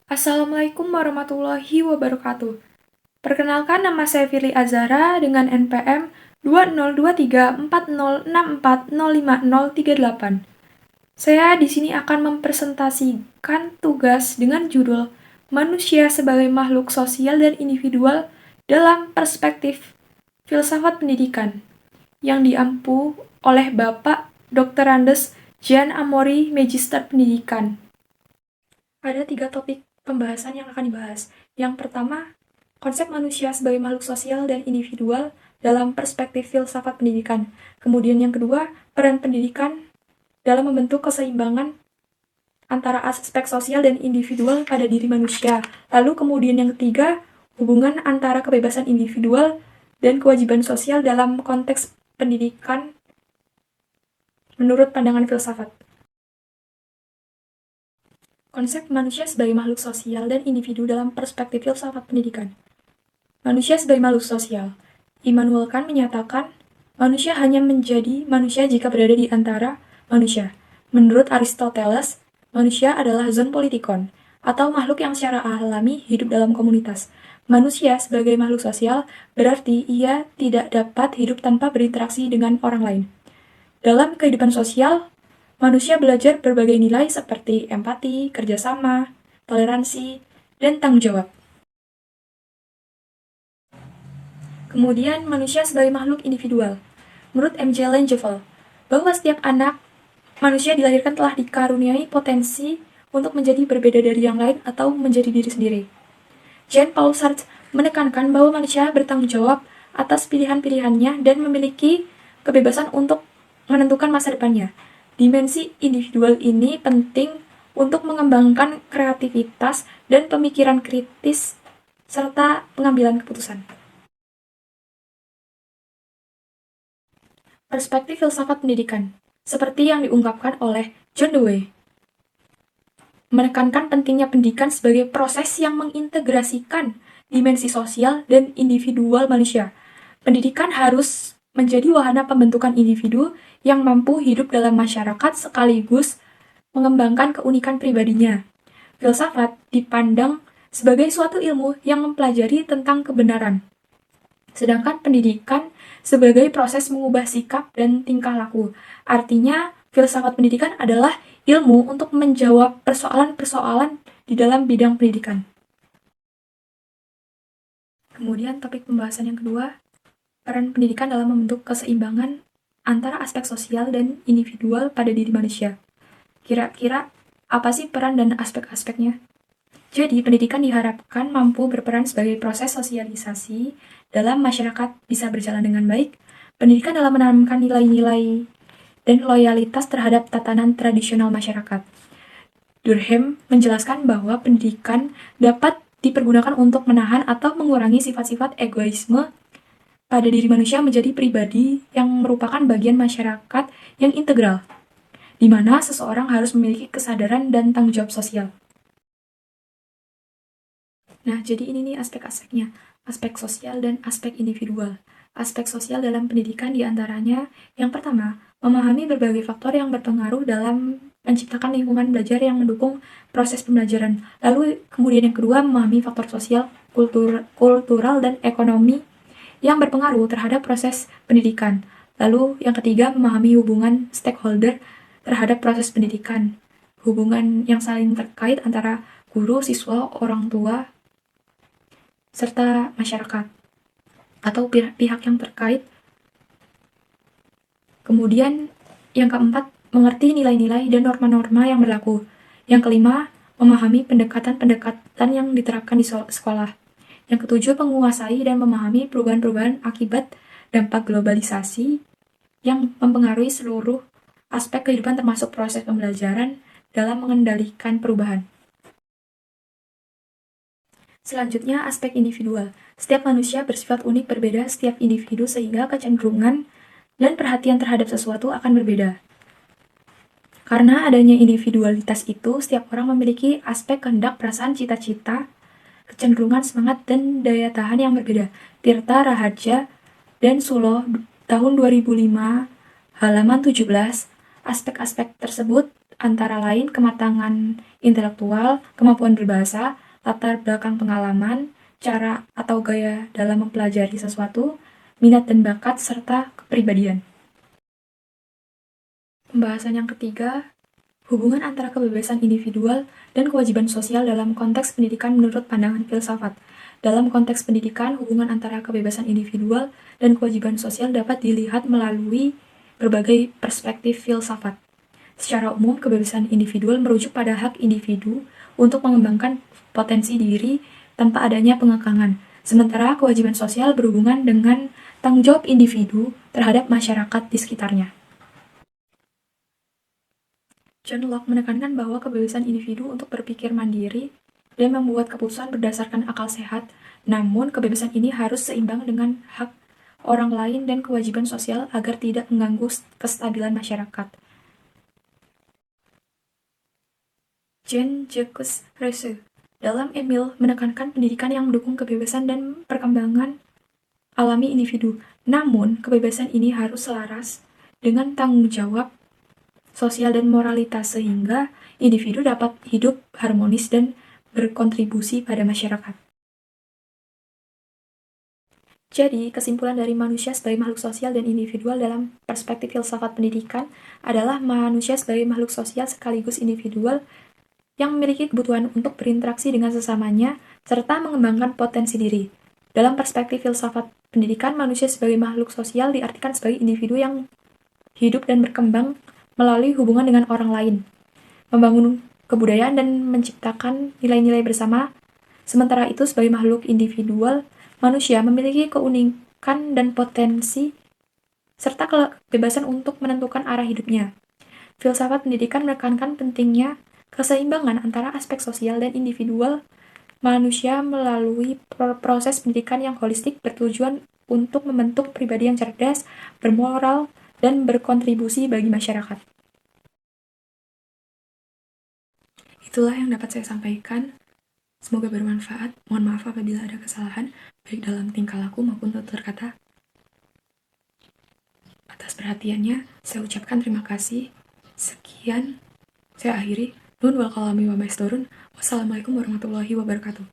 Assalamualaikum warahmatullahi wabarakatuh. Perkenalkan, nama saya Firly Azhara dengan NPM 202340640538. Saya di sini akan mempresentasikan tugas dengan judul Manusia sebagai makhluk sosial dan individual dalam perspektif filsafat pendidikan yang diampu oleh Bapak Dr. Andes Jean Amori, Magister Pendidikan. Ada 3 topik pembahasan yang akan dibahas. Yang pertama, konsep manusia sebagai makhluk sosial dan individual dalam perspektif filsafat pendidikan. Kemudian yang kedua, peran pendidikan dalam membentuk keseimbangan antara aspek sosial dan individual pada diri manusia. Lalu kemudian yang ketiga, hubungan antara kebebasan individual dan kewajiban sosial dalam konteks pendidikan menurut pandangan filsafat. Konsep manusia sebagai makhluk sosial dan individu dalam perspektif filsafat pendidikan. Manusia sebagai makhluk sosial. Immanuel Kant menyatakan, manusia hanya menjadi manusia jika berada di antara manusia. Menurut Aristoteles, manusia adalah zoon politikon, atau makhluk yang secara alami hidup dalam komunitas. Manusia sebagai makhluk sosial berarti ia tidak dapat hidup tanpa berinteraksi dengan orang lain. Dalam kehidupan sosial, manusia belajar berbagai nilai seperti empati, kerjasama, toleransi, dan tanggung jawab. Kemudian, manusia sebagai makhluk individual. Menurut M.J. Langevin, bahwa setiap anak manusia dilahirkan telah dikaruniai potensi untuk menjadi berbeda dari yang lain atau menjadi diri sendiri. Jean-Paul Sartre menekankan bahwa manusia bertanggung jawab atas pilihan-pilihannya dan memiliki kebebasan untuk menentukan masa depannya. Dimensi individual ini penting untuk mengembangkan kreativitas dan pemikiran kritis serta pengambilan keputusan. Perspektif filsafat pendidikan, seperti yang diungkapkan oleh John Dewey, menekankan pentingnya pendidikan sebagai proses yang mengintegrasikan dimensi sosial dan individual manusia. Pendidikan harus menjadi wahana pembentukan individu yang mampu hidup dalam masyarakat sekaligus mengembangkan keunikan pribadinya. Filsafat dipandang sebagai suatu ilmu yang mempelajari tentang kebenaran, sedangkan pendidikan sebagai proses mengubah sikap dan tingkah laku. Artinya, filsafat pendidikan adalah ilmu untuk menjawab persoalan-persoalan di dalam bidang pendidikan. Kemudian topik pembahasan yang kedua, peran pendidikan dalam membentuk keseimbangan antara aspek sosial dan individual pada diri manusia. Kira-kira apa sih peran dan aspek-aspeknya? Jadi, pendidikan diharapkan mampu berperan sebagai proses sosialisasi dalam masyarakat bisa berjalan dengan baik. Pendidikan dalam menanamkan nilai-nilai dan loyalitas terhadap tatanan tradisional masyarakat. Durkheim menjelaskan bahwa pendidikan dapat dipergunakan untuk menahan atau mengurangi sifat-sifat egoisme pada diri manusia menjadi pribadi yang merupakan bagian masyarakat yang integral, di mana seseorang harus memiliki kesadaran dan tanggung jawab sosial. Nah, jadi ini nih aspek-aspeknya, aspek sosial dan aspek individual. Aspek sosial dalam pendidikan diantaranya, yang pertama, memahami berbagai faktor yang berpengaruh dalam menciptakan lingkungan belajar yang mendukung proses pembelajaran. Lalu kemudian yang kedua, memahami faktor sosial, kultural, dan ekonomi yang berpengaruh terhadap proses pendidikan. Lalu yang ketiga, memahami hubungan stakeholder terhadap proses pendidikan. Hubungan yang saling terkait antara guru, siswa, orang tua, serta masyarakat atau pihak yang terkait. Kemudian yang keempat, mengerti nilai-nilai dan norma-norma yang berlaku. Yang kelima, memahami pendekatan-pendekatan yang diterapkan di sekolah. Yang ketujuh, menguasai dan memahami perubahan-perubahan akibat dampak globalisasi yang mempengaruhi seluruh aspek kehidupan termasuk proses pembelajaran dalam mengendalikan perubahan. Selanjutnya, aspek individual. Setiap manusia bersifat unik berbeda setiap individu sehingga kecenderungan dan perhatian terhadap sesuatu akan berbeda. Karena adanya individualitas itu, setiap orang memiliki aspek kehendak, perasaan, cita-cita, kecenderungan, semangat, dan daya tahan yang berbeda. Tirta Raharja dan Sulo tahun 2005, halaman 17, aspek-aspek tersebut antara lain kematangan intelektual, kemampuan berbahasa, latar belakang pengalaman, cara atau gaya dalam mempelajari sesuatu, minat dan bakat, serta kepribadian. Pembahasan yang ketiga, hubungan antara kebebasan individual dan kewajiban sosial dalam konteks pendidikan menurut pandangan filsafat. Dalam konteks pendidikan, hubungan antara kebebasan individual dan kewajiban sosial dapat dilihat melalui berbagai perspektif filsafat. Secara umum, kebebasan individual merujuk pada hak individu untuk mengembangkan potensi diri tanpa adanya pengekangan. Sementara kewajiban sosial berhubungan dengan tanggung jawab individu terhadap masyarakat di sekitarnya. John Locke menekankan bahwa kebebasan individu untuk berpikir mandiri dan membuat keputusan berdasarkan akal sehat, namun kebebasan ini harus seimbang dengan hak orang lain dan kewajiban sosial agar tidak mengganggu kestabilan masyarakat. Jean-Jacques Rousseau dalam Emile menekankan pendidikan yang mendukung kebebasan dan perkembangan alami individu. Namun, kebebasan ini harus selaras dengan tanggung jawab sosial dan moralitas sehingga individu dapat hidup harmonis dan berkontribusi pada masyarakat. Jadi, kesimpulan dari manusia sebagai makhluk sosial dan individual dalam perspektif filsafat pendidikan adalah manusia sebagai makhluk sosial sekaligus individual yang memiliki kebutuhan untuk berinteraksi dengan sesamanya serta mengembangkan potensi diri. Dalam perspektif filsafat pendidikan, manusia sebagai makhluk sosial diartikan sebagai individu yang hidup dan berkembang melalui hubungan dengan orang lain, membangun kebudayaan dan menciptakan nilai-nilai bersama. Sementara itu, sebagai makhluk individual, manusia memiliki keunikan dan potensi serta kebebasan untuk menentukan arah hidupnya. Filsafat pendidikan menekankan pentingnya keseimbangan antara aspek sosial dan individual manusia melalui proses pendidikan yang holistik bertujuan untuk membentuk pribadi yang cerdas, bermoral, dan berkontribusi bagi masyarakat. Itulah yang dapat saya sampaikan. Semoga bermanfaat. Mohon maaf apabila ada kesalahan, baik dalam tingkah laku maupun tutur kata. Atas perhatiannya, saya ucapkan terima kasih. Sekian, saya akhiri. Nun wal kalami wa maisturun. Wassalamualaikum warahmatullahi wabarakatuh.